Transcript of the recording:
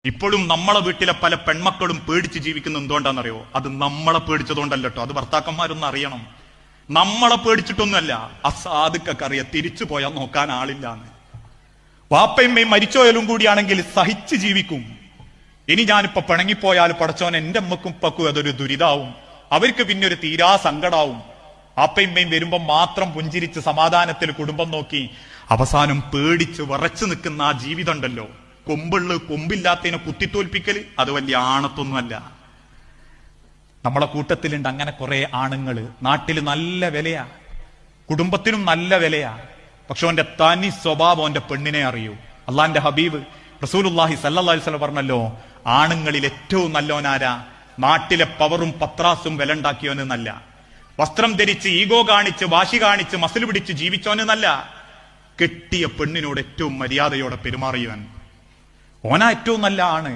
ഇപ്പോഴും നമ്മളെ വീട്ടിലെ പല പെൺമക്കളും പേടിച്ച് ജീവിക്കുന്ന എന്തുകൊണ്ടാണെന്നറിയോ? അത് നമ്മളെ പേടിച്ചതുകൊണ്ടല്ലോ. അത് ഭർത്താക്കന്മാരൊന്നും അറിയണം. നമ്മളെ പേടിച്ചിട്ടൊന്നുമല്ല. അസാധുക്കൊക്കെ അറിയാം തിരിച്ചു പോയാൽ നോക്കാൻ ആളില്ലാന്ന്. വാപ്പയമ്മയും മരിച്ചോയാലും കൂടിയാണെങ്കിൽ സഹിച്ച് ജീവിക്കും. ഇനി ഞാനിപ്പോ പിണങ്ങിപ്പോയാൽ പടച്ചോൻ എന്റെ അമ്മക്കും ഉപ്പക്കും അതൊരു ദുരിതാവും. അവർക്ക് പിന്നെ ഒരു തീരാ സങ്കടാവും. വാപ്പയമ്മയും വരുമ്പോ മാത്രം പുഞ്ചിരിച്ച് സമാധാനത്തിൽ കുടുംബം നോക്കി അവസാനം പേടിച്ച് വിറച്ചു നിൽക്കുന്ന ആ ജീവിതം ഉണ്ടല്ലോ, കൊമ്പില്ലാത്തതിനെ കുത്തിത്തോൽപ്പിക്കല്, അത് വലിയ ആണത്തൊന്നുമല്ല. നമ്മളെ കൂട്ടത്തിലുണ്ട് അങ്ങനെ കുറെ ആണുങ്ങള്. നാട്ടില് നല്ല വിലയാ, കുടുംബത്തിനും നല്ല വിലയാ. പക്ഷെ അവന്റെ തനി സ്വഭാവം അവന്റെ പെണ്ണിനെ അറിയൂ. അള്ളാന്റെ ഹബീബ് റസൂലുള്ളാഹി സ്വല്ലല്ലാഹി അലൈഹി വസല്ലം പറഞ്ഞല്ലോ, ആണുങ്ങളിൽ ഏറ്റവും നല്ലോനാരാ? നാട്ടിലെ പവറും പത്രാസും വില ഉണ്ടാക്കിയോനെന്നല്ല, വസ്ത്രം ധരിച്ച് ഈഗോ കാണിച്ച് വാശി കാണിച്ച് മസിൽ പിടിച്ച് ജീവിച്ചോനെന്നല്ല, കെട്ടിയ പെണ്ണിനോട് ഏറ്റവും മര്യാദയോടെ പെരുമാറിയവൻ ഓനാ ഏറ്റവും നല്ല ആണ്.